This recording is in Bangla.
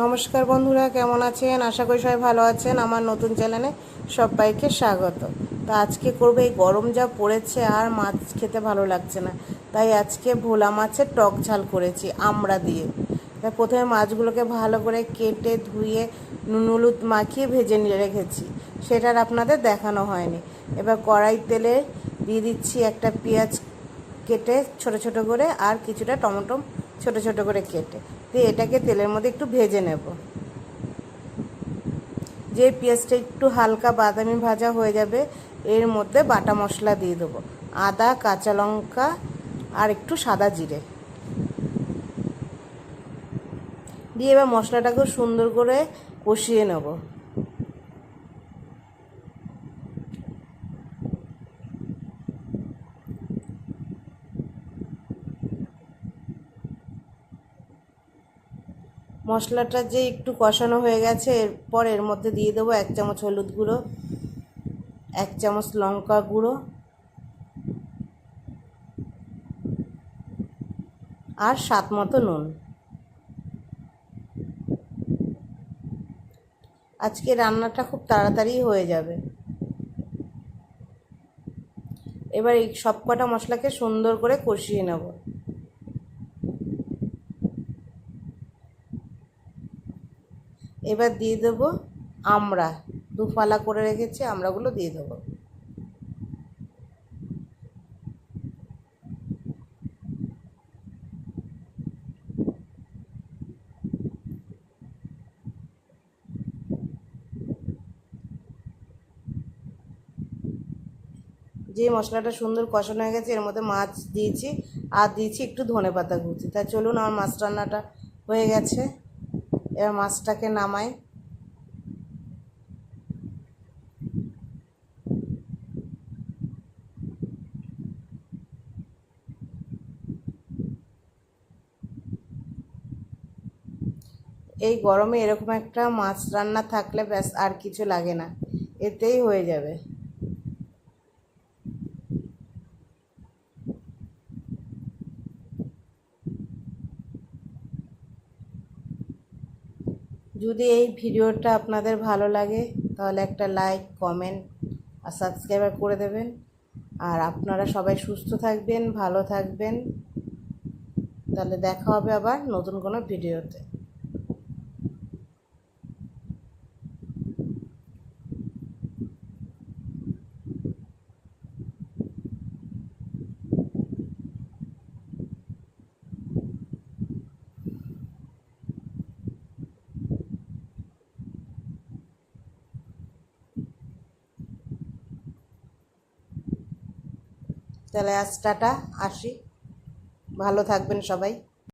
নমস্কার বন্ধুরা, কেমন আছেন? আশা করি সবাই ভালো আছেন। আমার নতুন চ্যানেলে সবাইকে স্বাগত। তো আজকে করবো, এই গরম যা পড়েছে আর মাছ খেতে ভালো লাগছে না, তাই আজকে ভোলা মাছের টক ঝাল করেছি আমড়া দিয়ে। তাই প্রথমে মাছগুলোকে ভালো করে কেটে ধুয়ে নুন হলুদ মাখিয়ে ভেজে নিয়ে রেখেছি, সেটার আপনাদের দেখানো হয়নি। এবার কড়াই তেলে দিয়ে দিচ্ছি একটা পেঁয়াজ কেটে ছোট ছোট করে, আর কিছুটা টমেটো ছোট ছোট করে কেটে দিয়ে এটাকে তেলের মধ্যে একটু ভেজে নেব। যে পেঁয়াজটা একটু হালকা বাদামি ভাজা হয়ে যাবে, এর মধ্যে বাটা মশলা দিয়ে দেবো, আদা, কাঁচা লঙ্কা আর একটু সাদা জিরে দিয়ে এবার মশলাটাকে সুন্দর করে কষিয়ে নেব। মশলাটা যে একটু কষানো হয়ে গেছে, এরপর এর মধ্যে দিয়ে দেবো 1 চামচ হলুদ গুঁড়ো, 1 চামচ লঙ্কা গুঁড়ো আর স্বাদ মতো নুন। আজকে রান্নাটা খুব তাড়াতাড়ি হয়ে যাবে। এবার এই সব কটা মশলাকে সুন্দর করে কষিয়ে নেব। এবার দিয়ে দেবো আমড়া, দুফালা করে রেখেছি, আমড়াগুলো দিয়ে দেবো। যে মশলাটা সুন্দর কষানো হয়ে গেছে, এর মধ্যে মাছ দিয়েছি আর দিয়েছি একটু ধনেপাতা কুচি। তা চলুন, আমার মাছ রান্নাটা হয়ে গেছে। এবার মাছটাকে নামাই। এই গরমে এরকম একটা মাছ রান্না থাকলে ব্যাস আর কিছু লাগে না, এতেই হয়ে যাবে। যদি এই ভিডিওটা আপনাদের ভালো লাগে, তাহলে একটা লাইক, কমেন্ট আর সাবস্ক্রাইব করে দেবেন। আর আপনারা সবাই সুস্থ থাকবেন, ভালো থাকবেন। তাহলে দেখা হবে আবার নতুন কোনো ভিডিওতে। তাহলে আজ টাটা, আসি। ভালো থাকবেন সবাই।